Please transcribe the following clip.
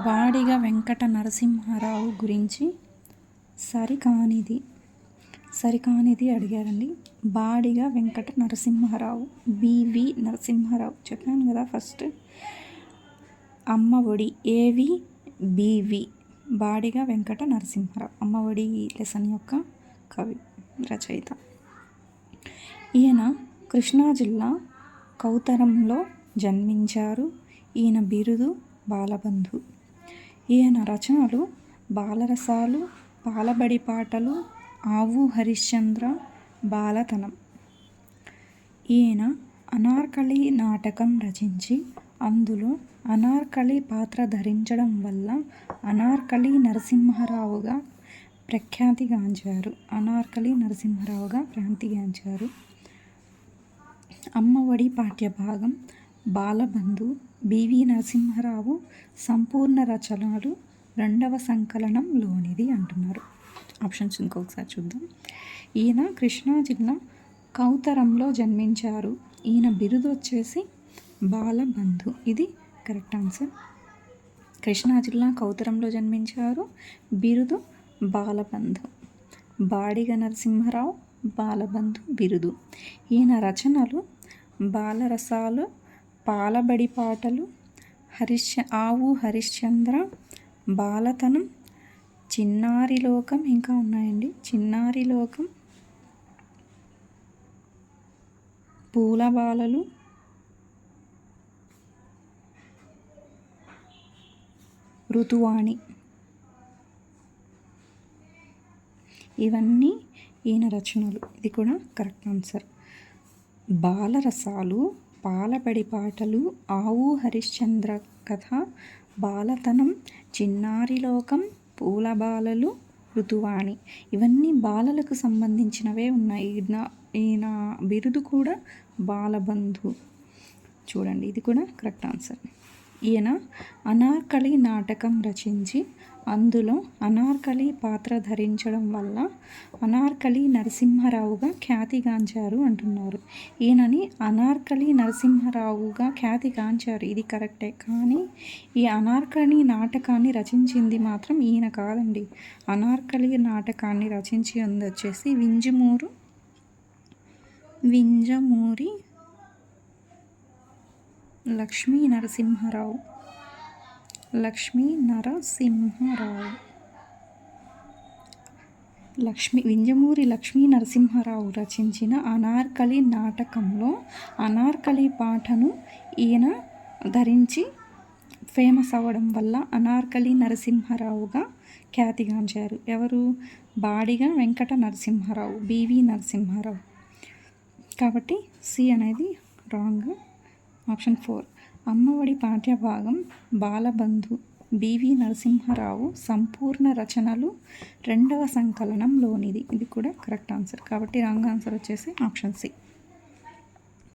బాడిగ వెంకట నరసింహారావు గురించి సరికానిది అడిగారండి. బాడిగ వెంకట నరసింహారావు, బివి నరసింహారావు చెప్పాను కదా ఫస్ట్. అమ్మ ఒడి ఏవి బివి బాడిగ వెంకట నరసింహారావు అమ్మ ఒడి లెసన్ యొక్క కవి రచయిత. ఈయన కృష్ణా జిల్లా కౌతరంలో జన్మించారు. ఈయన బిరుదు బాలబంధు. ఈయన రచనలు బాలరసాలు, పాలబడి పాటలు, ఆవు హరిశ్చంద్ర, బాలతనం. ఈయన అనార్కలి నాటకం రచించి అందులో అనార్కలి పాత్ర ధరించడం వల్ల అనార్కలి నరసింహారావుగా ప్రఖ్యాతిగాంచారు. అమ్మ ఒడి పాఠ్యభాగం బాలబంధు, బివి నరసింహారావు సంపూర్ణ రచనలు 2వ సంకలనంలోనిది అంటున్నారు. ఆప్షన్స్ ఇంకొకసారి చూద్దాం. ఈయన కృష్ణా జిల్లా కౌతరంలో జన్మించారు. ఈయన బిరుదు వచ్చేసి బాలబంధు. ఇది కరెక్ట్ ఆన్సర్. కృష్ణా జిల్లా కౌతరంలో జన్మించారు. బిరుదు బాలబంధు. బాడిగ నరసింహారావు బాలబంధు బిరుదు. ఈయన రచనలు బాలరసాలు, పాలబడి పాటలు, ఆవు హరిశ్చంద్ర, బాలతనం, చిన్నారి లోకం, ఇంకా ఉన్నాయండి. చిన్నారి లోకం, పూలబాలలు, ఋతువాణి. ఇవన్నీ ఈయన రచనలు. ఇది కూడా కరెక్ట్ ఆన్సర్. బాలరసాలు, పాలబడి పాటలు, ఆవు హరిశ్చంద్ర కథ, బాలతనం, చిన్నారి లోకం, పూలబాలలు, ఋతువాణి. ఇవన్నీ బాలలకు సంబంధించినవే ఉన్నాయి. ఈయన బిరుదు కూడా బాలబంధు. చూడండి, ఇది కూడా కరెక్ట్ ఆన్సర్. ఈయన అనార్కలి నాటకం రచించి అందులో అనార్కలి పాత్ర ధరించడం వల్ల అనార్కలి నరసింహారావుగా ఖ్యాతిగాంచారు అంటున్నారు. ఈయనని అనార్కలి నరసింహారావుగా ఖ్యాతిగాంచారు, ఇది కరెక్టే. కానీ ఈ అనార్కలి నాటకాన్ని రచించింది మాత్రం ఈయన కాదండి. అనార్కలి నాటకాన్ని రచించి వచ్చేసి వింజమూరి లక్ష్మీ నరసింహారావు. వింజమూరి లక్ష్మీ నరసింహారావు రచించిన అనార్కలి నాటకంలో అనార్కలి పాటను ఈయన ధరించి ఫేమస్ అవ్వడం వల్ల అనార్కలి నరసింహారావుగా ఖ్యాతిగాంచారు. ఎవరు? బాడిగ వెంకట నరసింహారావు, బివి నరసింహారావు. కాబట్టి సి అనేది రాంగ్. ఆప్షన్ 4 అమ్మఒడి పాఠ్యభాగం బాలబంధు, బివి నరసింహారావు సంపూర్ణ రచనలు 2వ సంకలనంలోనిది. ఇది కూడా కరెక్ట్ ఆన్సర్. కాబట్టి రాంగ్ ఆన్సర్ వచ్చేసి ఆప్షన్ సి.